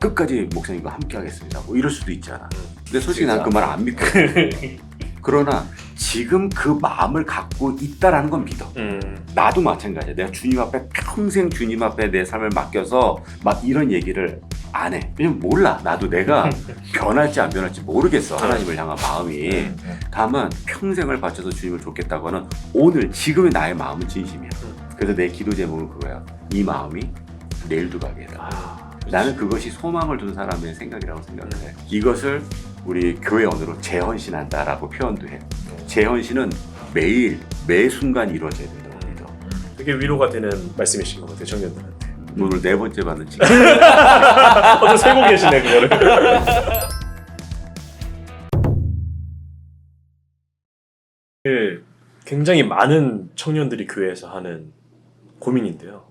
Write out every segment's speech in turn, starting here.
끝까지 목사님과 함께 하겠습니다. 뭐 이럴 수도 있잖아. 근데 솔직히 난 그 말 안 믿고. 그러나 지금 그 마음을 갖고 있다라는 건 믿어. 나도 마찬가지야. 내가 주님 앞에 평생 주님 앞에 내 삶을 맡겨서 막 이런 얘기를 안 해. 왜냐면 몰라. 나도 내가 변할지 안 변할지 모르겠어. 하나님을 향한 마음이. 다만 평생을 바쳐서 주님을 쫓겠다고는 오늘 지금의 나의 마음은 진심이야. 그래서 내 기도 제목은 그거야. 이 마음이 내일도 가게 해달라. 나는 그것이 소망을 둔 사람의 생각이라고 생각을 해. 이것을 우리 교회 언어로 재헌신한다라고 표현도 해. 재헌신은 매일 매 순간 이루어져야 된다고 믿어. 되게 위로가 되는 말씀이신 것 같아요, 청년들한테. 오늘 4번째 받는 칭찬. 또 세고 계시네 그거를. 굉장히 많은 청년들이 교회에서 하는 고민인데요.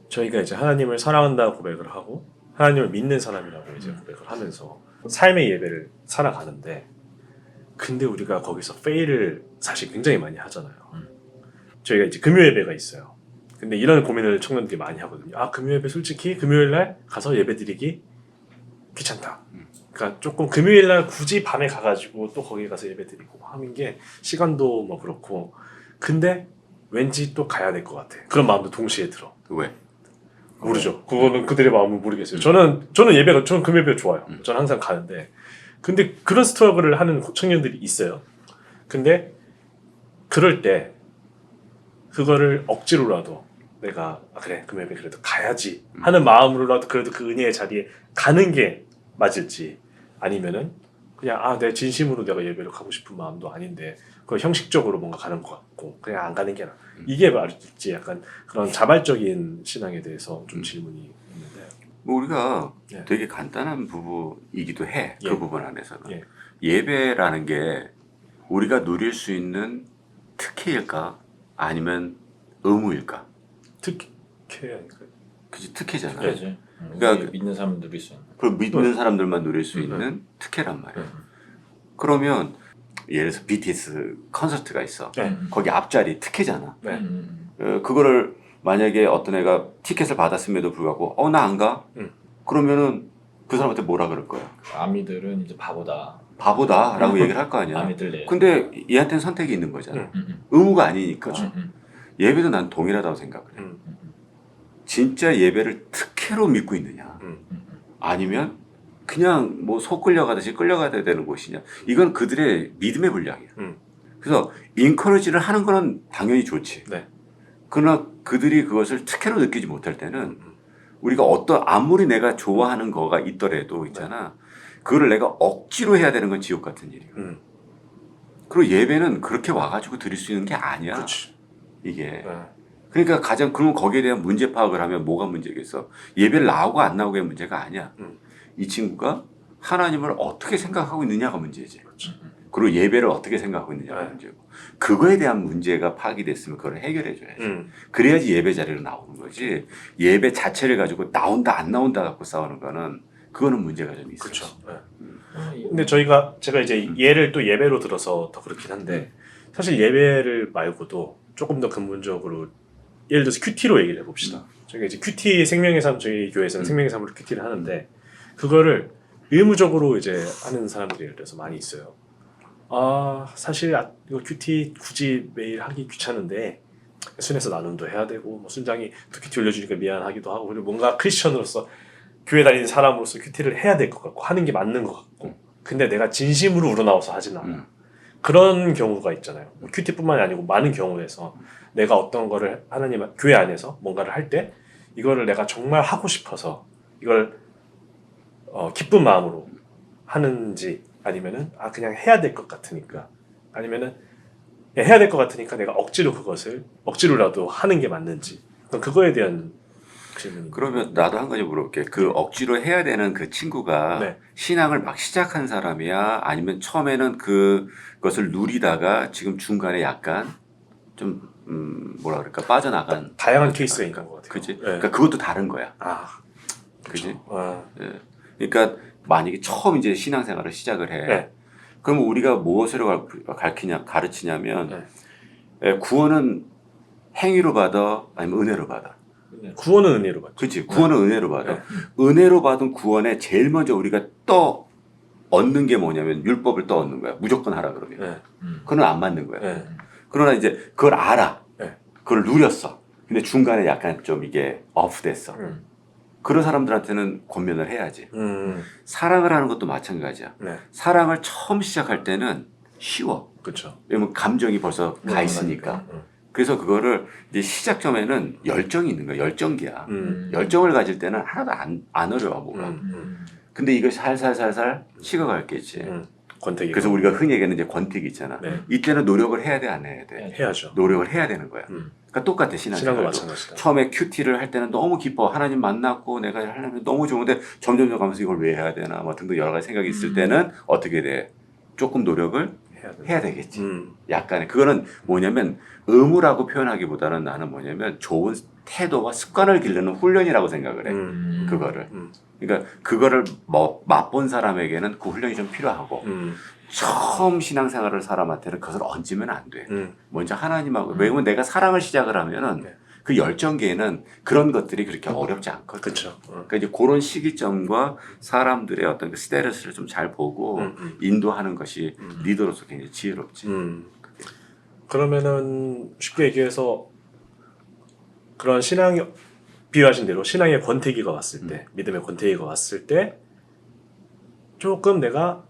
저희가 이제 하나님을 사랑한다고 고백을 하고 하나님을 믿는 사람이라고 이제 고백을 하면서 삶의 예배를 살아가는데, 근데 우리가 거기서 페일을 사실 굉장히 많이 하잖아요. 저희가 이제 금요 예배가 있어요. 근데 이런 고민을 청년들이 많이 하거든요. 아, 금요 예배 솔직히 금요일 날 가서 예배 드리기 귀찮다. 그러니까 조금 금요일 날 굳이 밤에 가가지고 또 거기 가서 예배 드리고 하는 게 시간도 뭐 그렇고, 근데 왠지 또 가야 될 것 같아. 그런 마음도 동시에 들어. 왜? 모르죠. 그거는 그들의 마음은 모르겠어요. 저는 금요 예배가 좋아요. 저는 항상 가는데, 근데 그런 스트러글을 하는 청년들이 있어요. 근데 그럴 때 그거를 억지로라도 내가 그래 금요 예배 그래도 가야지 하는 마음으로라도 그래도 그 은혜의 자리에 가는 게 맞을지, 아니면은 그냥 내 진심으로 내가 예배를 가고 싶은 마음도 아닌데 그 형식적으로 뭔가 가는 것 같고 그냥 안 가는 게 나아. 이게 맞을지, 약간 그런 자발적인 신앙에 대해서 좀 질문이 있는데. 뭐 우리가 예. 되게 간단한 부분이기도 해. 예. 그 부분 안에서는. 예. 예배라는 게 우리가 누릴 수 있는 특혜일까? 아니면 의무일까? 특혜 아닐까요? 그치, 특혜잖아. 그래야지. 그러니까 믿는 사람 누릴 수 있는. 그걸 믿는 사람들만 누릴 수 있는 특혜란 말이야. 그러면 예를 들어서 BTS 콘서트가 있어. 네. 거기 앞자리 특혜잖아. 네. 그거를 만약에 어떤 애가 티켓을 받았음에도 불구하고 나 안 가? 그러면은 그 사람한테 뭐라 그럴 거야? 아미들은 이제 바보다. 바보다라고 얘기를 할 거 아니야. 아미들 근데 얘한테는 선택이 있는 거잖아. 의무가 아니니까. 그렇죠. 예배도 난 동일하다고 생각을 해. 진짜 예배를 특혜로 믿고 있느냐, 아니면 그냥 뭐 속 끌려가듯이 끌려가야 되는 곳이냐, 이건 그들의 믿음의 분량이야. 그래서 인커리지를 하는 거는 당연히 좋지. 네. 그러나 그들이 그것을 특혜로 느끼지 못할 때는 우리가 아무리 내가 좋아하는 거가 있더라도 있잖아, 그거를 내가 억지로 해야 되는 건 지옥 같은 일이야. 그리고 예배는 그렇게 와가지고 드릴 수 있는 게 아니야. 그렇지. 이게. 네. 그러니까 그러면 거기에 대한 문제 파악을 하면 뭐가 문제겠어? 예배를 나오고 안 나오고의 문제가 아니야. 이 친구가 하나님을 어떻게 생각하고 있느냐가 문제지. 그렇죠. 그리고 예배를 어떻게 생각하고 있느냐가 문제고. 그거에 대한 문제가 파악이 됐으면 그걸 해결해 줘야지. 그래야지 예배 자리로 나오는 거지. 예배 자체를 가지고 나온다 안 나온다 갖고 싸우는 거는 그거는 문제가 좀 있어. 그렇죠. 네. 근데 제가 이제 예를 또 예배로 들어서 더 그렇긴 한데, 사실 예배를 말고도 조금 더 근본적으로 예를 들어서 큐티로 얘기를 해봅시다. 저희가 이제 큐티 생명의 삶, 저희 교회에서는 생명의 삶으로 큐티를 하는데, 그거를 의무적으로 이제 하는 사람들이 예를 들어서 많이 있어요. 사실 이거 큐티 굳이 매일 하기 귀찮은데 순회서 나눔도 해야 되고, 뭐 순장이 또 큐티 올려주니까 미안하기도 하고, 그리고 뭔가 크리스천으로서 교회 다니는 사람으로서 큐티를 해야 될 것 같고 하는 게 맞는 것 같고, 근데 내가 진심으로 우러나와서 하진 않아. 그런 경우가 있잖아요. 큐티뿐만이 아니고 많은 경우에서 내가 어떤 거를 하나님 교회 안에서 뭔가를 할 때 이거를 내가 정말 하고 싶어서 이걸 기쁜 마음으로 하는지, 아니면은 그냥 해야 될 것 같으니까, 아니면은 해야 될 것 같으니까 내가 억지로라도 하는 게 맞는지, 그거에 대한 질문입니다. 그러면 나도 한 가지 물어볼게. 그 억지로 해야 되는 그 친구가 네. 신앙을 막 시작한 사람이야? 아니면 처음에는 그것을 누리다가 지금 중간에 약간 좀 뭐라 그럴까 빠져나간 다양한 케이스가 있는 것 같아요. 그치? 네. 그러니까 그것도 다른 거야. 그치? 네. 그러니까 만약에 처음 이제 신앙생활을 시작을 해. 네. 그러면 우리가 무엇으로 가르치냐면 구원은 행위로 받아 아니면 은혜로 받아. 구원은 은혜로 받죠. 그렇지. 구원은 은혜로 받아. 은혜로 받은 구원에 제일 먼저 우리가 떠 얻는 게 뭐냐면 율법을 떠 얻는 거야. 무조건 하라 그러면. 네. 그건 안 맞는 거야. 네. 그러나 이제 그걸 알아. 네. 그걸 누렸어. 근데 중간에 약간 좀 이게 오프됐어. 그런 사람들한테는 권면을 해야지. 사랑을 하는 것도 마찬가지야. 네. 사랑을 처음 시작할 때는 쉬워. 그렇죠. 왜냐면 감정이 벌써 가 있으니까. 그래서 그거를 이제 시작점에는 열정이 있는 거야. 열정기야. 열정을 가질 때는 하나도 안 어려워 뭐가. 근데 이걸 살살살살 식어갈겠지. 권태기. 그래서 우리가 흔히 얘기하는 이제 권태기 있잖아. 네. 이때는 노력을 해야 돼, 안 해야 돼? 해야죠. 노력을 해야 되는 거야. 그러니까 똑같아, 신앙도 마찬가지다. 처음에 큐티를 할 때는 너무 기뻐. 하나님 만났고 내가 하려면 너무 좋은데 점점 가면서 이걸 왜 해야 되나 뭐 등등 여러 가지 생각이 있을 때는 어떻게 돼? 조금 노력을 해야 되겠지. 약간의 그거는 뭐냐면 의무라고 표현하기보다는 나는 뭐냐면 좋은 태도와 습관을 기르는 훈련이라고 생각을 해. 그거를. 그러니까 그거를 뭐 맛본 사람에게는 그 훈련이 좀 필요하고 처음 신앙생활을 사람한테는 그것을 얹으면 안 돼. 먼저 하나님하고 왜냐면 내가 사랑을 시작을 하면은 그 열정기에는 그런 것들이 그렇게 어렵지 않거든. 그렇죠. 그러니까 이제 그런 시기점과 사람들의 어떤 그 스테레스를 좀 잘 보고 인도하는 것이 리더로서 굉장히 지혜롭지. 그러면은 쉽게 얘기해서 그런 신앙이 비유하신 대로 신앙의 권태기가 왔을 때, 믿음의 권태기가 왔을 때 조금 내가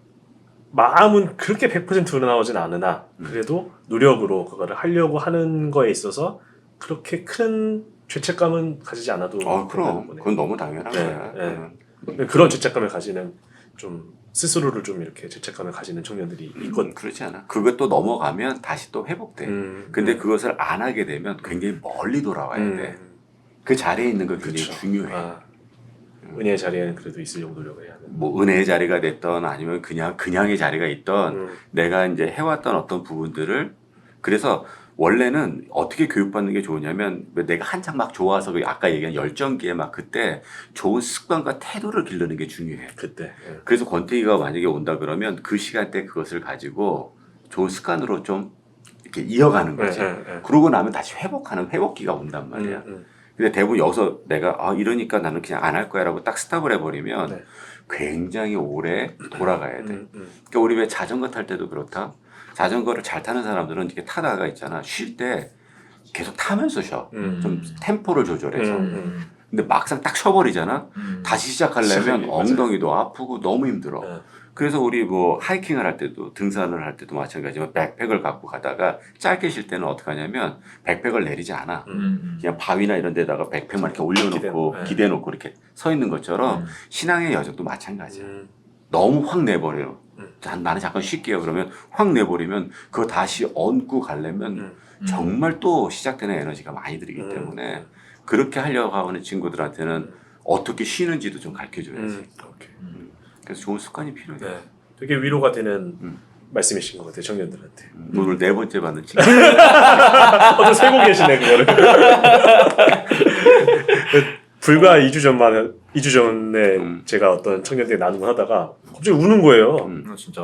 마음은 그렇게 100% 우러나오진 않으나 그래도 노력으로 그거를 하려고 하는 거에 있어서 그렇게 큰 죄책감은 가지지 않아도 그럼 거네. 그건 너무 당연한 네, 거야. 네. 그런 죄책감을 가지는 좀 스스로를 좀 이렇게 죄책감을 가지는 청년들이 있거든. 그렇지 않아. 그것도 넘어가면 다시 또 회복돼. 근데 그것을 안 하게 되면 굉장히 멀리 돌아와야 돼. 그 자리에 있는 거 굉장히 그쵸. 중요해. 은혜의 자리에는 그래도 있으려고 노력을 해야 돼. 뭐 은혜의 자리가 됐던 아니면 그냥의 자리가 있던 내가 이제 해왔던 어떤 부분들을 그래서 원래는 어떻게 교육받는 게 좋으냐면 내가 한창 막 좋아서 아까 얘기한 열정기에 막 그때 좋은 습관과 태도를 기르는 게 중요해. 그때. 그래서 권태기가 만약에 온다 그러면 그 시간대 그것을 가지고 좋은 습관으로 좀 이렇게 이어가는 거지. 그러고 나면 다시 회복하는 회복기가 온단 말이야. 근데 대부분 여기서 내가 이러니까 나는 그냥 안 할 거야라고 딱 스탑을 해버리면 굉장히 오래 돌아가야 돼. 그러니까 우리 왜 자전거 탈 때도 그렇다. 자전거를 잘 타는 사람들은 이렇게 타다가 있잖아. 쉴 때 계속 타면서 쉬어. 좀 템포를 조절해서. 근데 막상 딱 쉬어버리잖아. 다시 시작하려면 엉덩이도 아프고 너무 힘들어. 그래서 우리 뭐 하이킹을 할 때도 등산을 할 때도 마찬가지지만 백팩을 갖고 가다가 짧게 쉴 때는 어떻게 하냐면 백팩을 내리지 않아. 그냥 바위나 이런 데다가 백팩만 이렇게 올려놓고 기대놓고 이렇게 서 있는 것처럼 신앙의 여정도 마찬가지야. 너무 확 내버려요. 나는 잠깐 쉴게요. 그러면 확 내버리면 그거 다시 얹고 가려면 정말 또 시작되는 에너지가 많이 들기 때문에 그렇게 하려고 하는 친구들한테는 어떻게 쉬는지도 좀 가르쳐줘야지. 그래서 좋은 습관이 필요해. 네. 되게 위로가 되는 말씀이신 것 같아요, 청년들한테. 오늘 4번째 받는 친구. 좀 세고 계시네, 그거를. 불과 2주 전에 제가 어떤 청년들이 나눔을 하다가 갑자기 우는 거예요. 진짜.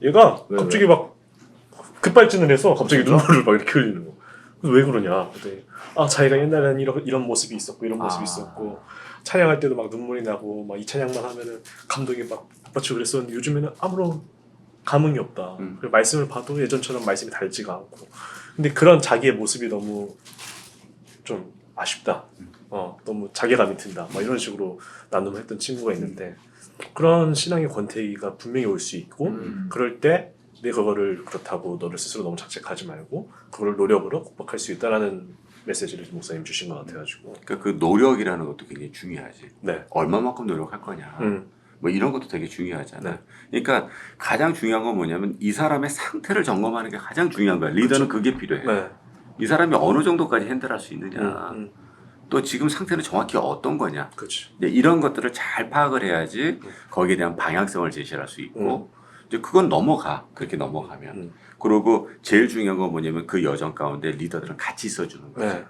얘가 왜, 갑자기 막 급발진을 해서 갑자기 눈물을 막 이렇게 흘리는 거. 그래서 왜 그러냐? 그랬더니 자기가 옛날에는 이런 모습이 있었고 이런 모습이 있었고 찬양할 때도 막 눈물이 나고 막 이 찬양만 하면은 감동이 막 북받치고 그랬었는데 요즘에는 아무런 감흥이 없다. 그리고 말씀을 봐도 예전처럼 말씀이 닳지가 않고. 근데 그런 자기의 모습이 너무 좀 아쉽다. 너무 자괴감이 든다. 막 이런 식으로 나눔을 했던 친구가 있는데 그런 신앙의 권태기가 분명히 올 수 있고 그럴 때 내가 그거를 그렇다고 너를 스스로 너무 자책하지 말고 그걸 노력으로 극복할 수 있다라는 메시지를 목사님 주신 것 같아가지고. 그러니까 그 노력이라는 것도 굉장히 중요하지. 네. 얼마만큼 노력할 거냐. 뭐 이런 것도 되게 중요하잖아. 네. 그러니까 가장 중요한 건 뭐냐면 이 사람의 상태를 점검하는 게 가장 중요한 거야. 리더는 그게 필요해. 네. 이 사람이 어느 정도까지 핸들할 수 있느냐. 또 지금 상태는 정확히 어떤 거냐. 그렇죠. 이런 것들을 잘 파악을 해야지 거기에 대한 방향성을 제시할 수 있고 이제 그건 넘어가. 그렇게 넘어가면. 그리고 제일 중요한 건 뭐냐면 그 여정 가운데 리더들은 같이 있어주는 거지. 네.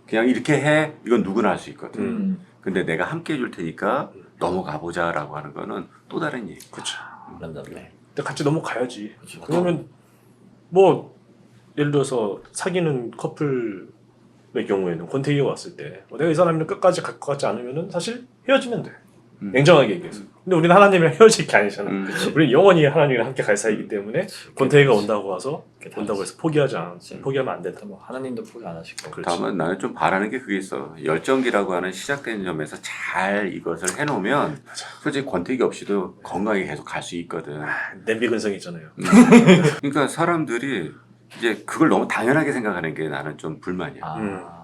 그냥 이렇게 해. 이건 누구나 할 수 있거든. 근데 내가 함께 해줄 테니까 넘어가 보자라고 하는 거는 또 다른 얘기. 그렇죠. 네. 근데 같이 넘어가야지. 그러면 뭐 예를 들어서 사귀는 커플 경우에는 권태기가 왔을 때 내가 이 사람이랑 끝까지 갈 것 같지 않으면은 사실 헤어지면 돼. 냉정하게 얘기해서. 근데 우리는 하나님이랑 헤어질 게 아니잖아. 우리는 영원히 하나님이랑 함께 갈 사이이기 때문에 권태기가 온다고 와서 온다고 해서 포기하지 않아. 포기하면 안 된다. 뭐 하나님도 포기 안 하실 거고. 다만 나는 좀 바라는 게 그게 있어. 열정기라고 하는 시작된 점에서 잘 이것을 해놓으면 솔직히 권태기 없이도 건강하게 계속 갈 수 있거든. 냄비 근성 있잖아요. 그러니까 사람들이 이제 그걸 너무 당연하게 생각하는 게 나는 좀 불만이야.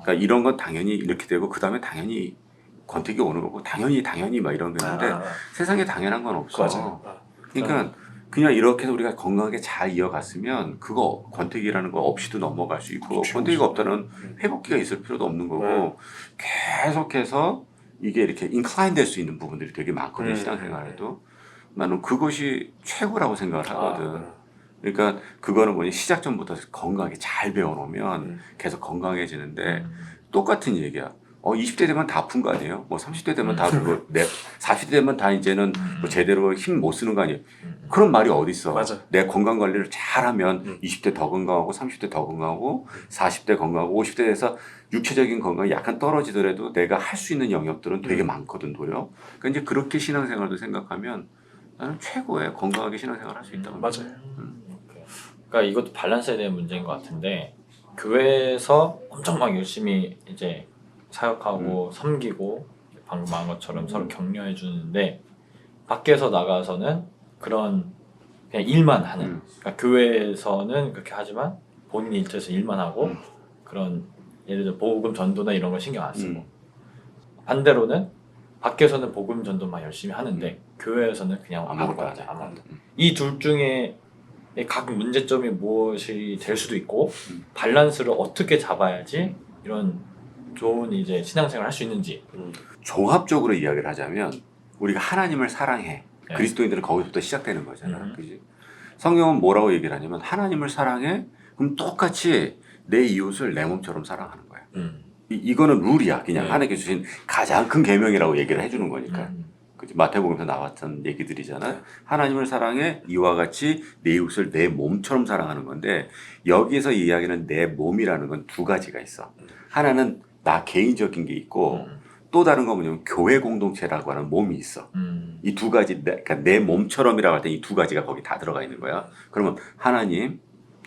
그러니까 이런 건 당연히 이렇게 되고 그 다음에 당연히 권태기 오는 거고 당연히 막 이런 게 있는데 세상에 당연한 건 없어. 맞아요. 그러니까 그냥 이렇게 해서 우리가 건강하게 잘 이어갔으면 그거 권태기라는 거 없이도 넘어갈 수 있고 권태기가 없다는 회복기가 있을 필요도 없는 거고 계속해서 이게 이렇게 인클라인 될 수 있는 부분들이 되게 많거든 신앙생활에도. 나는 그것이 최고라고 생각을 하거든. 그러니까 그거는 뭐냐 시작 전부터 건강하게 잘 배워놓으면 계속 건강해지는데 똑같은 얘기야. 20대 되면 다 아픈 거 아니에요? 뭐 30대 되면 다 그거 40대 되면 다 이제는 뭐 제대로 힘 못 쓰는 거 아니에요? 그런 말이 어디 있어? 맞아. 내 건강 관리를 잘하면 20대 더 건강하고 30대 더 건강하고 40대 건강하고 50대 돼서 육체적인 건강이 약간 떨어지더라도 내가 할 수 있는 영역들은 되게 많거든 도요. 그러니까 이제 그렇게 신앙생활도 생각하면 나는 최고의 건강하게 신앙생활 할 수 있다고. 맞아요. 그러니까 이것도 밸런스에 대한 문제인 것 같은데 교회에서 엄청 막 열심히 이제 사역하고 섬기고 방금 말한 것처럼 서로 격려해 주는데 밖에서 나가서는 그런 그냥 일만 하는 그러니까 교회에서는 그렇게 하지만 본인 일터에서 일만 하고 그런 예를 들어 복음 전도나 이런 거 신경 안 쓰고 반대로는 밖에서는 복음 전도만 열심히 하는데 교회에서는 그냥 아무것도 안 해. 이 둘 중에 각 문제점이 무엇이 될 수도 있고 밸런스를 어떻게 잡아야지 이런 좋은 이제 신앙생활을 할 수 있는지 종합적으로 이야기를 하자면 우리가 하나님을 사랑해. 네. 그리스도인들은 거기서부터 시작되는 거잖아. 그지? 성경은 뭐라고 얘기를 하냐면 하나님을 사랑해. 그럼 똑같이 내 이웃을 내 몸처럼 사랑하는 거야. 이거는 룰이야. 그냥 하나님께 주신 가장 큰 계명이라고 얘기를 해주는 거니까. 그치? 마태복음에서 나왔던 얘기들이잖아. 하나님을 사랑해 이와 같이 내 이웃을 내 몸처럼 사랑하는 건데 여기에서 이야기는 내 몸이라는 건 두 가지가 있어. 하나는 나 개인적인 게 있고 또 다른 건 뭐냐면 교회 공동체라고 하는 몸이 있어. 이 두 가지 그러니까 내 몸처럼이라고 할 때 이 두 가지가 거기 다 들어가 있는 거야. 그러면 하나님,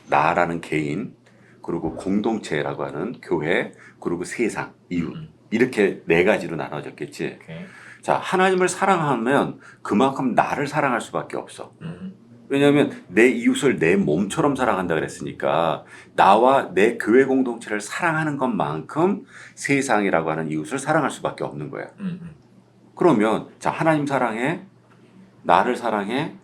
나라는 개인, 그리고 공동체라고 하는 교회, 그리고 세상, 이웃 이렇게 네 가지로 나눠졌겠지. 오케이. 자, 하나님을 사랑하면 그만큼 나를 사랑할 수밖에 없어. 왜냐하면 내 이웃을 내 몸처럼 사랑한다 그랬으니까 나와 내 교회 공동체를 사랑하는 것만큼 세상이라고 하는 이웃을 사랑할 수밖에 없는 거야. 그러면 자, 하나님 사랑해, 나를 사랑해,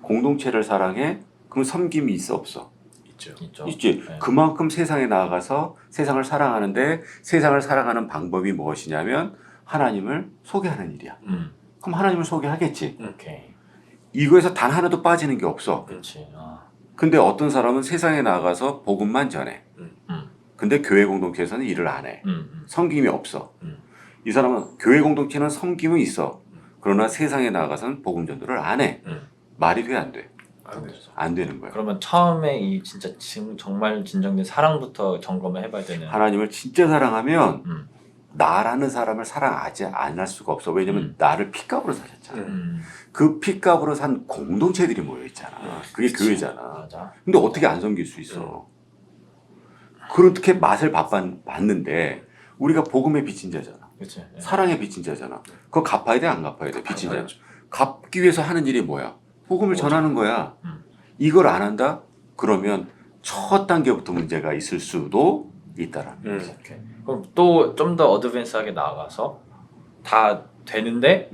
공동체를 사랑해, 그럼 섬김이 있어 없어? 있죠. 있지. 네. 그만큼 세상에 나아가서 세상을 사랑하는데 세상을 사랑하는 방법이 무엇이냐면 하나님을 소개하는 일이야. 그럼 하나님을 소개하겠지. 오케이. 이거에서 단 하나도 빠지는 게 없어. 그렇지. 근데 어떤 사람은 세상에 나가서 복음만 전해. 근데 교회 공동체에서는 일을 안 해. 섬김이 없어. 이 사람은 교회 공동체는 섬김은 있어. 그러나 세상에 나가서는 복음 전도를 안 해. 말이 돼, 안 돼? 안 되는 거야. 그러면 처음에 이 진짜 정말 진정된 사랑부터 점검을 해봐야 되는. 하나님을 진짜 사랑하면 나라는 사람을 사랑하지 않을 수가 없어. 왜냐면 나를 피값으로 사셨잖아. 그 피값으로 산 공동체들이 모여 있잖아. 그게 교회잖아. 맞아. 근데 어떻게 안 섬길 수 있어? 그렇게 맛을 봤는데 우리가 복음의 빚진 자잖아. 그렇지. 사랑의 빚진 자잖아. 그거 갚아야 돼, 안 갚아야 돼? 빚진 자. 갚기 위해서 하는 일이 뭐야? 복음을 전하는 거야. 이걸 안 한다? 그러면 첫 단계부터 문제가 있을 수도 있다라는 거지. 오케이. 그럼 또 좀 더 어드밴스하게 나아가서 다 되는데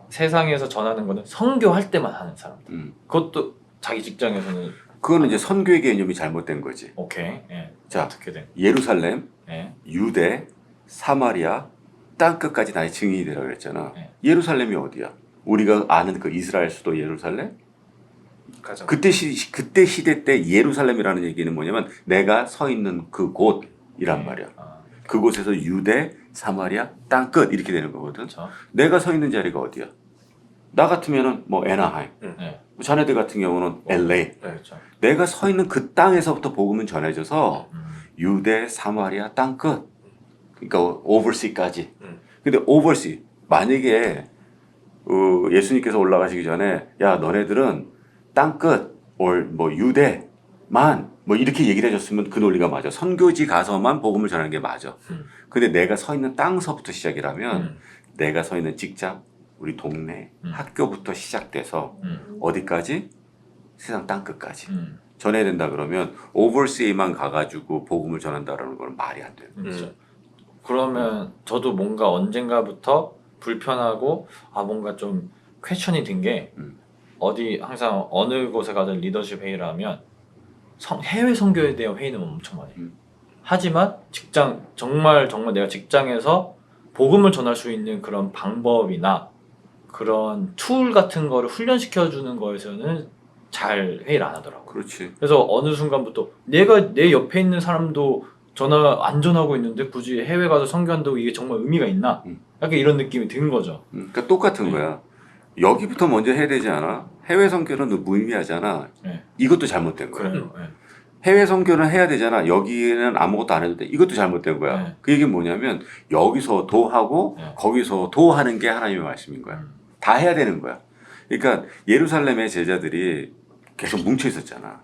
세상에서 전하는 거는 선교할 때만 하는 사람들. 그것도 자기 직장에서는 그거는 이제 선교의 개념이 잘못된 거지. 오케이. 예. 자, 어떻게 된? 예루살렘, 예. 유대, 사마리아, 땅끝까지 나의 증인이 되라 그랬잖아. 네. 예루살렘이 어디야? 우리가 아는 그 이스라엘 수도 예루살렘? 가장. 그때 시대 때 예루살렘이라는 얘기는 뭐냐면 내가 서 있는 그 곳이란 말이야. 그곳에서 유대, 사마리아, 땅끝 이렇게 되는 거거든. 그렇죠. 내가 서 있는 자리가 어디야? 나 같으면은 뭐 애나하임. 네. 자네들 같은 경우는 LA. 그렇죠. 내가 서 있는 그 땅에서부터 복음은 전해져서 유대, 사마리아 땅 끝. 그러니까 오버시까지. 근데 오버시 만약에 예수님께서 올라가시기 전에 야 너네들은 땅 끝, 뭐 유대만 뭐 이렇게 얘기를 해줬으면 그 논리가 맞아. 선교지 가서만 복음을 전하는 게 맞아. 근데 내가 서 있는 땅서부터 시작이라면 내가 서 있는 직장, 우리 동네, 학교부터 시작돼서 어디까지? 세상 땅 끝까지 전해야 된다 그러면 오버시에만 가가지고 복음을 전한다라는 건 말이 안 돼요. 그러면 저도 뭔가 언젠가부터 불편하고 뭔가 좀 퀘션이 든 게 어디 항상 어느 곳에 가든 리더십 회의를 하면 해외 선교에 대한 회의는 엄청 많이 해요. 하지만 직장 정말 내가 직장에서 복음을 전할 수 있는 그런 방법이나 그런 툴 같은 거를 훈련시켜 주는 거에서는 잘 회의를 안 하더라고요. 그렇지. 그래서 어느 순간부터 내가 내 옆에 있는 사람도 전화 안 전하고 있는데 굳이 해외 가서 선교한다고 이게 정말 의미가 있나? 약간 이런 느낌이 드는 거죠. 그러니까 똑같은 거야. 여기부터 먼저 해야 되지 않아? 해외 선교는 무의미하잖아. 네. 이것도 잘못된 거야. 그래요. 네. 해외 선교는 해야 되잖아. 여기는 아무것도 안 해도 돼. 이것도 잘못된 거야. 네. 그 얘기는 뭐냐면 여기서도 하고 네. 거기서도 하는 게 하나님의 말씀인 거야. 다 해야 되는 거야. 그러니까 예루살렘의 제자들이 계속 뭉쳐 있었잖아.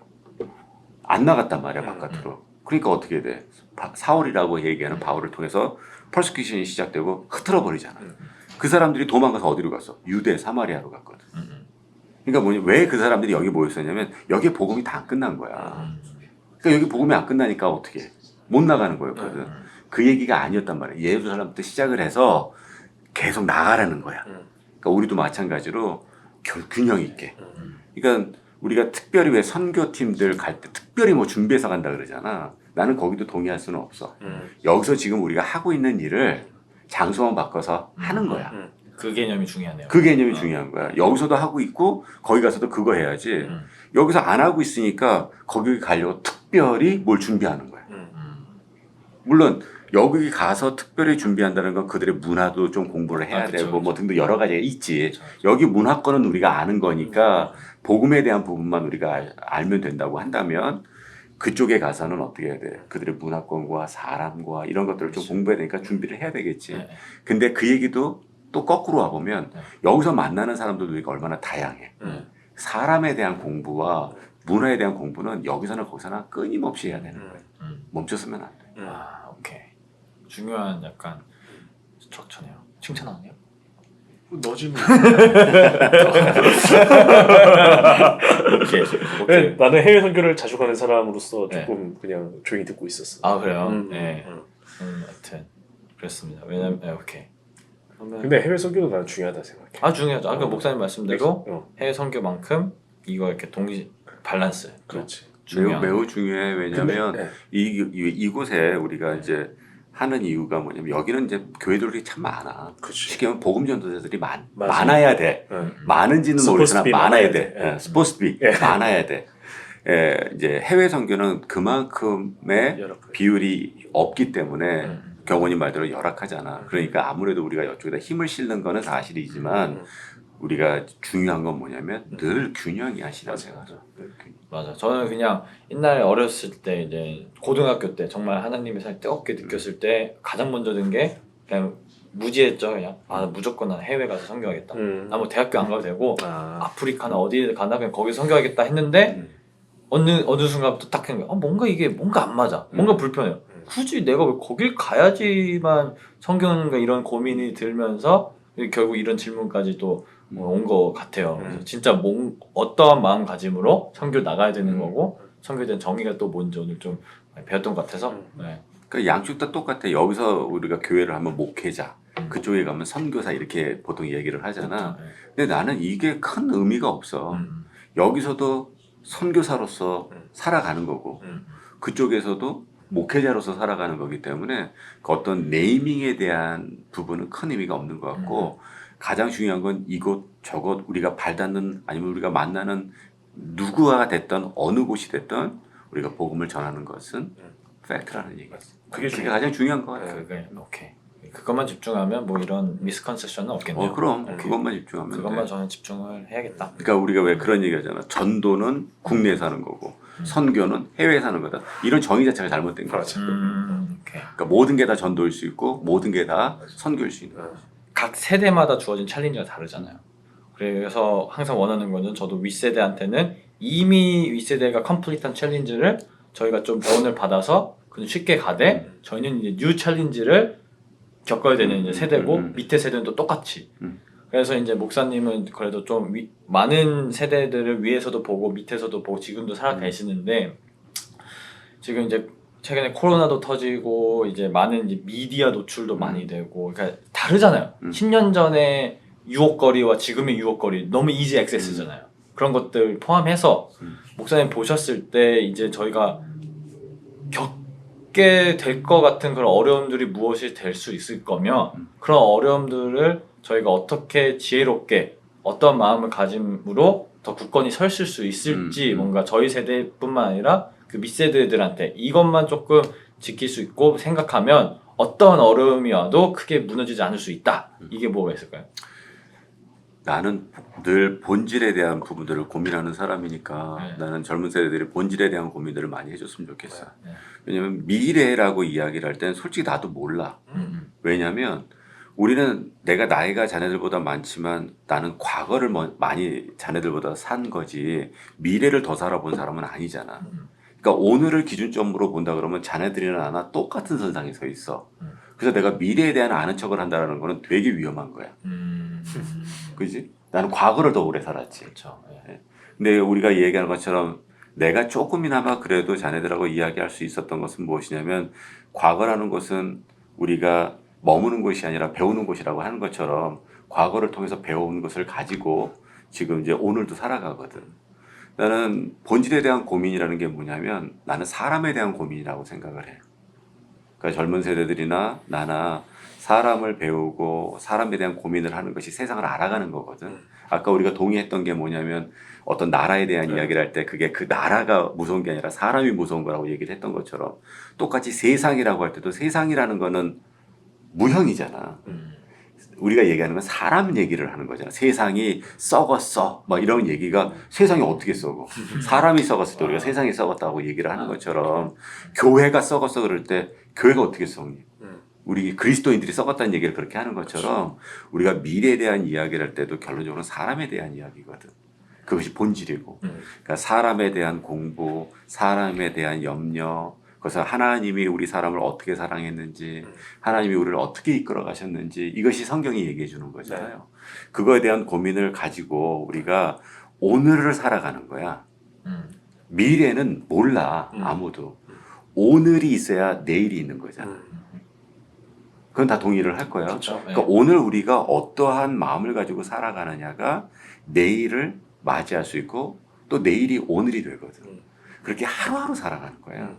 안 나갔단 말이야 바깥으로. 그러니까 어떻게 돼? 사울이라고 얘기하는 바울을 통해서 퍼스큐션이 시작되고 흐트러 버리잖아. 그 사람들이 도망가서 어디로 갔어? 유대, 사마리아로 갔거든. 그러니까 뭐냐? 왜 그 사람들이 여기 모여 있었냐면 여기에 복음이 다 안 끝난 거야. 그러니까 여기 복음이 안 끝나니까 어떻게 해? 못 나가는 거였거든. 그 얘기가 아니었단 말이야. 예루살렘부터 시작을 해서 계속 나가라는 거야. 그러니까 우리도 마찬가지로 균형 있게. 그러니까 우리가 특별히 왜 선교팀들 갈 때 특별히 뭐 준비해서 간다 그러잖아. 나는 거기도 동의할 수는 없어. 여기서 지금 우리가 하고 있는 일을 장소만 바꿔서 하는 거야. 그 개념이 중요하네요. 그 개념이 중요한 거야. 여기서도 하고 있고 거기 가서도 그거 해야지. 여기서 안 하고 있으니까 거기 가려고 특별히 뭘 준비하는 거야. 물론 여기 가서 특별히 준비한다는 건 그들의 문화도 좀 공부를 해야 그쵸, 되고 그쵸. 뭐 등등 여러 가지가 있지. 그쵸. 여기 문화권은 우리가 아는 거니까 복음에 대한 부분만 우리가 알면 된다고 한다면 그쪽에 가서는 어떻게 해야 돼? 그들의 문화권과 사람과 이런 것들을 좀 공부해야 되니까 준비를 해야 되겠지. 네. 근데 그 얘기도 또 거꾸로 와보면 네. 여기서 만나는 사람들도 우리가 얼마나 다양해. 사람에 대한 공부와 문화에 대한 공부는 여기서나 거기서나 끊임없이 해야 되는 거예요. 멈췄으면 안 돼. 오케이. 중요한 약간 스트럭처네요. 칭찬하네요. 너지 뭐. 오케이. 나는 해외 선교를 자주 가는 사람으로서 네. 조금 그냥 조용히 듣고 있었어. 아 그래요? 네. 하여튼 그렇습니다. 왜냐면 오케이. 그러면 근데 해외 선교도 나는 중요하다 생각해. 중요하죠. 아까 목사님 말씀대로 어. 해외 선교만큼 이거 이렇게 동시 밸런스. 그렇지. 매우 중요해. 왜냐하면 근데, 이곳에 우리가 이제 하는 이유가 뭐냐면 여기는 이제 교회들이 참 많아. 그치. 쉽게 말하면 복음 전도자들이 맞아. 많아야 돼. 많은지는 Supposed 모르지만 to be 많아야 많아야 돼. 돼. supposed to be 많아야 돼. 이제 해외 선교는 그만큼의 여러 가지. 비율이 없기 때문에 경원님 말대로 열악하잖아. 그러니까 아무래도 우리가 이쪽에다 힘을 실는 거는 사실이지만 우리가 중요한 건 뭐냐면 늘 균형이야 신앙생활. 맞아. 저는 그냥 옛날에 어렸을 때 이제 고등학교 때 정말 하나님의 사랑을 뜨겁게 느꼈을 때 가장 먼저 든 게 그냥 무지했죠. 그냥 무조건 난 해외 가서 선교하겠다. 나 뭐 대학교 안 가도 되고 아프리카나 어디 가나 그냥 거기서 선교하겠다 했는데 어느 순간부터 딱 생각해. 뭔가 이게 뭔가 안 맞아. 뭔가 불편해요. 굳이 내가 왜 거길 가야지만 선교하는가 이런 고민이 들면서 결국 이런 질문까지 또 온 것 같아요. 그래서 진짜 어떠한 마음가짐으로 선교 나가야 되는 거고 선교에 대한 정의가 또 뭔지 오늘 좀 배웠던 것 같아서 네. 그러니까 양쪽 다 똑같아. 여기서 우리가 교회를 하면 목회자, 그쪽에 가면 선교사 이렇게 보통 얘기를 하잖아. 네. 근데 나는 이게 큰 의미가 없어. 여기서도 선교사로서 살아가는 거고 그쪽에서도 목회자로서 살아가는 거기 때문에 그 어떤 네이밍에 대한 부분은 큰 의미가 없는 것 같고 가장 중요한 건 이곳 저곳 우리가 발닿는 아니면 우리가 만나는 누구가 됐던 어느 곳이 됐던 우리가 복음을 전하는 것은 팩트라는 얘기였어. 그게 가장 중요한 거 같아요. 그게 오케이. 그것만 집중하면 뭐 이런 미스컨셉션은 없겠네요. 그럼 오케이. 그것만 집중하면 그것만 돼. 저는 집중을 해야겠다. 그러니까 우리가 왜 그런 얘기하잖아. 전도는 국내에서 하는 거고 선교는 해외에서 하는 거다. 이런 정의 자체가 잘못된 거지. 오케이. 그러니까 모든 게 다 전도일 수 있고 모든 게 다 선교일 수 있는 거지. 각 세대마다 주어진 챌린지가 다르잖아요. 그래서 항상 원하는 거는 저도 윗세대한테는 이미 윗세대가 컴플릿한 챌린지를 저희가 좀 도움을 받아서 그냥 쉽게 가되 저희는 이제 뉴 챌린지를 겪어야 되는 이제 세대고 밑에 세대는 또 똑같이. 그래서 이제 목사님은 그래도 좀 많은 세대들을 위에서도 보고 밑에서도 보고 지금도 살아 계시는데 지금 이제 최근에 코로나도 터지고 이제 많은 이제 미디어 노출도 많이 되고 그러니까 다르잖아요. 10년 전에 유혹거리와 지금의 유혹거리 너무 이지 액세스잖아요. 그런 것들 포함해서 목사님 보셨을 때 이제 저희가 겪게 될 것 같은 그런 어려움들이 무엇이 될 수 있을 거며 그런 어려움들을 저희가 어떻게 지혜롭게 어떤 마음을 가짐으로 더 굳건히 설실 수 있을지 뭔가 저희 세대뿐만 아니라 그 밑세대들한테 이것만 조금 지킬 수 있고 생각하면 어떤 어려움이 와도 크게 무너지지 않을 수 있다. 이게 뭐가 있을까요? 나는 늘 본질에 대한 부분들을 고민하는 사람이니까 네. 나는 젊은 세대들이 본질에 대한 고민들을 많이 해줬으면 좋겠어. 네. 왜냐면 미래라고 이야기를 할 때는 솔직히 나도 몰라. 왜냐면 우리는 내가 나이가 자네들보다 많지만 나는 과거를 많이 자네들보다 산 거지 미래를 더 살아본 사람은 아니잖아. 그러니까 오늘을 기준점으로 본다 그러면 자네들이나 나나 똑같은 선상에 서 있어. 그래서 내가 미래에 대한 아는 척을 한다는 거는 되게 위험한 거야. 그지? 나는 과거를 더 오래 살았지. 그렇죠. 네. 근데 우리가 얘기하는 것처럼 내가 조금이나마 그래도 자네들하고 이야기할 수 있었던 것은 무엇이냐면 과거라는 것은 우리가 머무는 곳이 아니라 배우는 곳이라고 하는 것처럼 과거를 통해서 배워온 것을 가지고 지금 이제 오늘도 살아가거든. 나는 본질에 대한 고민이라는 게 뭐냐면 나는 사람에 대한 고민이라고 생각을 해. 그러니까 젊은 세대들이나 나나 사람을 배우고 사람에 대한 고민을 하는 것이 세상을 알아가는 거거든. 아까 우리가 동의했던 게 뭐냐면 어떤 나라에 대한 이야기를 할 때 그게 그 나라가 무서운 게 아니라 사람이 무서운 거라고 얘기를 했던 것처럼 똑같이 세상이라고 할 때도 세상이라는 거는 무형이잖아. 우리가 얘기하는 건 사람 얘기를 하는 거잖아. 세상이 썩었어. 막 이런 얘기가 세상이 어떻게 썩어. 사람이 썩었을 때 우리가 세상이 썩었다고 얘기를 하는 것처럼 교회가 썩었어 그럴 때 교회가 어떻게 썩니? 우리 그리스도인들이 썩었다는 얘기를 그렇게 하는 것처럼 우리가 미래에 대한 이야기를 할 때도 결론적으로 사람에 대한 이야기거든. 그것이 본질이고. 그러니까 사람에 대한 공부, 사람에 대한 염려, 그래서 하나님이 우리 사람을 어떻게 사랑했는지, 하나님이 우리를 어떻게 이끌어 가셨는지 이것이 성경이 얘기해 주는 거잖아요. 네. 그거에 대한 고민을 가지고 우리가 오늘을 살아가는 거야. 미래는 몰라 아무도. 오늘이 있어야 내일이 있는 거잖아. 그건 다 동의를 할 거예요. 그렇죠. 그러니까 네. 오늘 우리가 어떠한 마음을 가지고 살아가느냐가 내일을 맞이할 수 있고 또 내일이 오늘이 되거든. 그렇게 하루하루 살아가는 거야.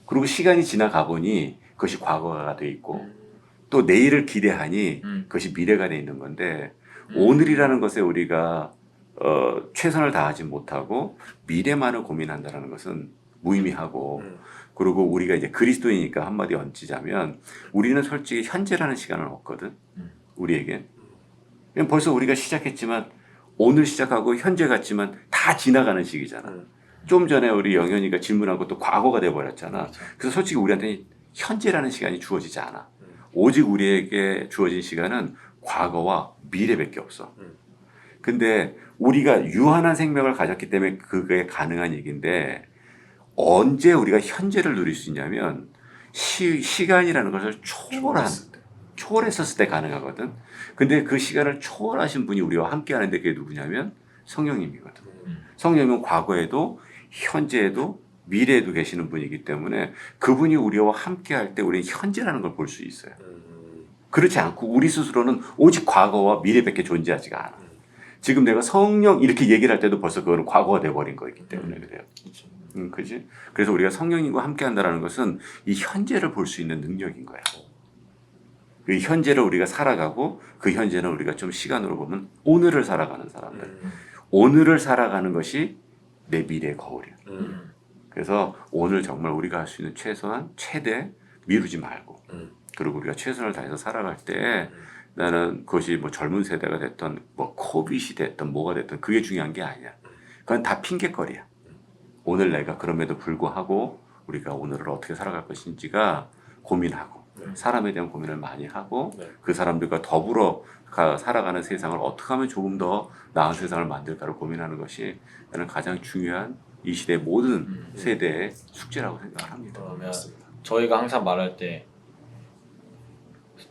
그리고 시간이 지나가 보니 그것이 과거가 돼 있고 또 내일을 기대하니 그것이 미래가 돼 있는 건데 오늘이라는 것에 우리가 최선을 다하지 못하고 미래만을 고민한다는 것은 무의미하고 그리고 우리가 이제 그리스도이니까 한마디 얹히자면 우리는 솔직히 현재라는 시간은 없거든. 우리에겐. 그냥 벌써 우리가 시작했지만 오늘 시작하고 현재 같지만 다 지나가는 시기잖아. 좀 전에 우리 영현이가 질문한 것도 과거가 돼버렸잖아. 그래서 솔직히 우리한테는 현재라는 시간이 주어지지 않아. 오직 우리에게 주어진 시간은 과거와 미래밖에 없어. 근데 우리가 유한한 생명을 가졌기 때문에 그게 가능한 얘기인데 언제 우리가 현재를 누릴 수 있냐면 시간이라는 것을 초월했었을 때 가능하거든. 근데 그 시간을 초월하신 분이 우리와 함께 하는데 그게 누구냐면 성령님이거든. 성령님은 과거에도 현재에도 미래에도 계시는 분이기 때문에 그분이 우리와 함께 할 때 우리는 현재라는 걸 볼 수 있어요. 그렇지 않고 우리 스스로는 오직 과거와 미래밖에 존재하지가 않아. 지금 내가 성령 이렇게 얘기를 할 때도 벌써 그거는 과거가 돼버린 거기 때문에 그래요. 그지? 그래서 우리가 성령님과 함께 한다는 것은 이 현재를 볼 수 있는 능력인 거야. 그 현재를 우리가 살아가고 그 현재는 우리가 좀 시간으로 보면 오늘을 살아가는 사람들. 오늘을 살아가는 것이 내 미래의 거울이야. 그래서 오늘 정말 우리가 할 수 있는 최소한 최대 미루지 말고 그리고 우리가 최선을 다해서 살아갈 때 나는 그것이 뭐 젊은 세대가 됐던 뭐 코빗이 됐던 뭐가 됐던 그게 중요한 게 아니야. 그건 다 핑계거리야. 오늘 내가 그럼에도 불구하고 우리가 오늘을 어떻게 살아갈 것인지가 고민하고 사람에 대한 고민을 많이 하고 그 사람들과 더불어 살아가는 세상을 어떻게 하면 조금 더 나은 세상을 만들까를 고민하는 것이 나는 가장 중요한 이 시대의 모든 세대의 숙제라고 생각을 합니다. 맞습니다. 저희가 항상 말할 때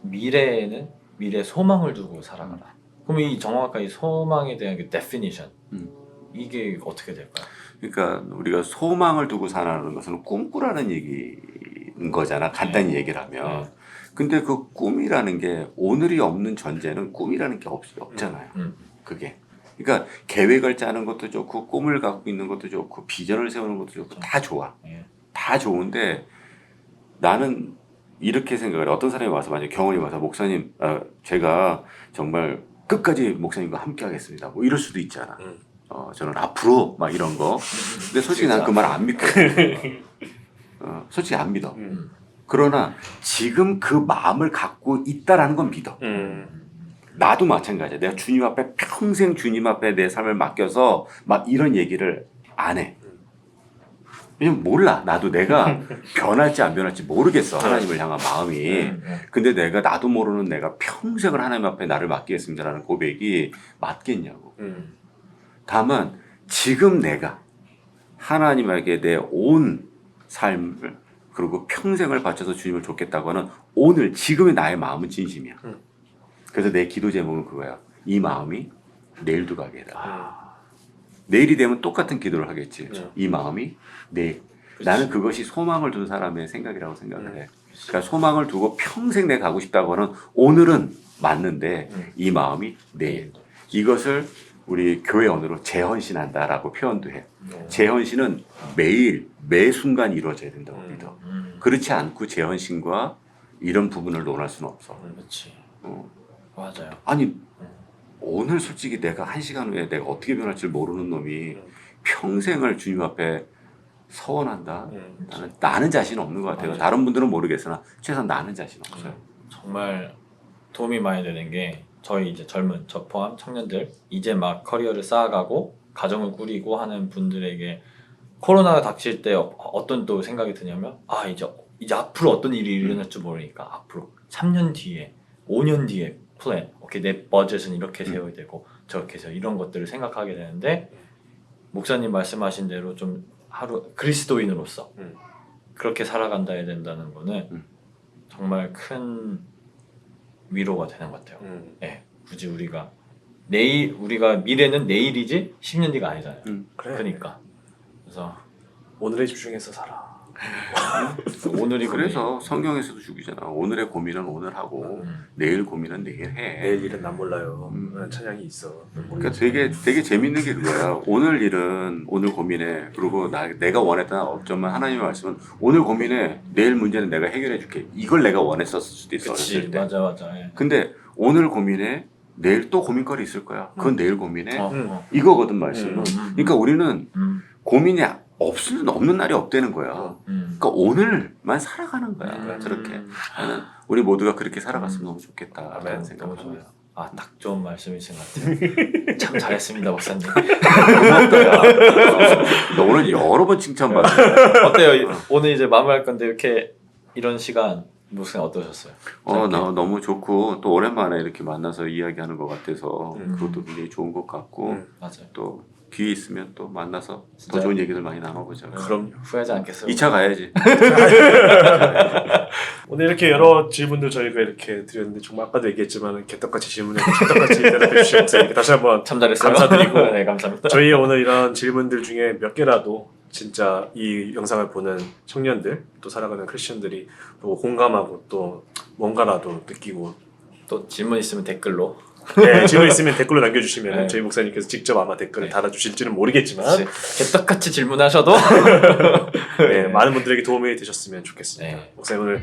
미래에는 미래 소망을 두고 살아가라. 그럼 이 정확한 이 소망에 대한 그 definition 이게 어떻게 될까요? 그러니까 우리가 소망을 두고 살아가는 것은 꿈꾸라는 얘기인 거잖아. 간단히 얘기를 하면. 근데 그 꿈이라는 게 오늘이 없는 전제는 꿈이라는 게 없잖아요. 그게. 그러니까 계획을 짜는 것도 좋고 꿈을 갖고 있는 것도 좋고 비전을 세우는 것도 좋고 다 좋아. 다 좋은데 나는 이렇게 생각을 해. 어떤 사람이 와서 만약에 경원이 와서 목사님 제가 정말 끝까지 목사님과 함께 하겠습니다. 뭐 이럴 수도 있잖아. 저는 앞으로 막 이런 거. 근데 솔직히 난 그 말 안 믿거든. 솔직히 안 믿어. 그러나 지금 그 마음을 갖고 있다라는 건 믿어. 나도 마찬가지야. 내가 주님 앞에 평생 주님 앞에 내 삶을 맡겨서 막 이런 얘기를 안 해. 왜냐면 몰라. 나도 내가 변할지 안 변할지 모르겠어. 하나님을 향한 마음이. 근데 나도 모르는 내가 평생을 하나님 앞에 나를 맡기겠습니다라는 고백이 맞겠냐고. 다만 지금 내가 하나님에게 내 온 삶을 그리고 평생을 바쳐서 주님을 좇겠다고 하는 오늘 지금의 나의 마음은 진심이야. 그래서 내 기도 제목은 그거야. 이 마음이 내일도 가게 해라. 내일이 되면 똑같은 기도를 하겠지. 이 마음이 내일. 나는 그것이 소망을 둔 사람의 생각이라고 생각을 해. 그러니까 소망을 두고 평생 내가 가고 싶다고 하는 오늘은 맞는데 이 마음이 내일. 이것을 우리 교회 언어로 재헌신한다라고 표현도 해. 재헌신은 매일 매 순간 이루어져야 된다고 믿어. 그렇지 않고 재헌신과 이런 부분을 논할 수는 없어. 그렇지. 맞아요. 아니 오늘 솔직히 내가 1시간 후에 내가 어떻게 변할지 모르는 놈이 평생을 주님 앞에 서원한다. 나는 자신 없는 것 같아요. 맞아요. 다른 분들은 모르겠으나 최소한 나는 자신 없어요. 정말 도움이 많이 되는 게 저희 이제 젊은 저 포함 청년들 이제 막 커리어를 쌓아가고 가정을 꾸리고 하는 분들에게 코로나가 닥칠 때 어떤 또 생각이 드냐면 이제 앞으로 어떤 일이 일어날지 모르니까 앞으로 3년 뒤에 5년 뒤에 플랜 오케이 내 버젯은 이렇게 세워야 되고 저렇게 해서 이런 것들을 생각하게 되는데 목사님 말씀하신 대로 좀 하루 그리스도인으로서 그렇게 살아간다 해야 된다는 거는 정말 큰 위로가 되는 것 같아요. 네, 굳이 우리가 미래는 내일이지 10년 뒤가 아니잖아요. 그래. 그러니까 그래서 오늘에 집중해서 살아. 오늘이 그래서 성경에서도 죽이잖아. 오늘의 고민은 오늘 하고 내일 고민은 내일 해. 내일 일은 난 몰라요. 찬양이 있어. 그러니까 되게 재밌는 게 그거야. 오늘 일은 오늘 고민해. 그리고 내가 원했던 어쩌면 하나님의 말씀은 오늘 고민해. 내일 문제는 내가 해결해 줄게. 이걸 내가 원했었을 수도 있어. 그치, 어렸을 때. 맞아. 예. 근데 오늘 고민해. 내일 또 고민거리 있을 거야. 그건 내일 고민해. 이거거든 말씀은. 그러니까 우리는 고민이 없는 날이 없다는 거야. 그러니까 오늘만 살아가는 거야. 저렇게. 나는 우리 모두가 그렇게 살아갔으면 너무 좋겠다. 라는 생각을 너무 합니다. 좋아요. 딱 좋은 말씀이신 것 같아요. 참 잘했습니다, 목사님. 고맙다, 야. 너 오늘 여러 번 칭찬받았어. 어때요? 오늘 이제 마무리할 건데 이렇게 이런 시간 목사님 어떠셨어요? 나 너무 좋고 또 오랜만에 이렇게 만나서 이야기하는 것 같아서 그것도 굉장히 좋은 것 같고 맞아요. 또 기회 있으면 또 만나서 더 진짜요? 좋은 얘기들 많이 나눠보자. 그럼 후회하지 않겠어요? 2차 가야지. 오늘 이렇게 여러 질문들 저희가 이렇게 드렸는데 정말 아까도 얘기했지만 개떡같이 질문해서 찰떡같이 대답해 주신 목사님께 다시 한번 참 잘했어요. 감사드리고 네, 감사합니다. 저희 오늘 이런 질문들 중에 몇 개라도 진짜 이 영상을 보는 청년들 또 살아가는 크리스천들이 또 공감하고 또 뭔가라도 느끼고 또 질문 있으면 댓글로 네, 질문 있으면 댓글로 남겨주시면 네. 저희 목사님께서 직접 아마 댓글을 네. 달아주실지는 모르겠지만 개떡같이 질문하셔도 네, 많은 분들에게 도움이 되셨으면 좋겠습니다. 네. 목사님 오늘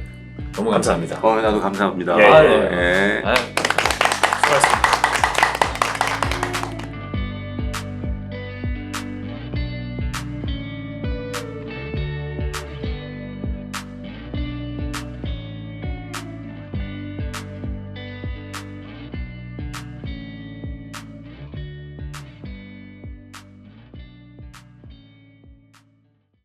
너무 감사합니다. 나도 감사합니다. 예, 예. 예. 아유, 수고하셨습니다.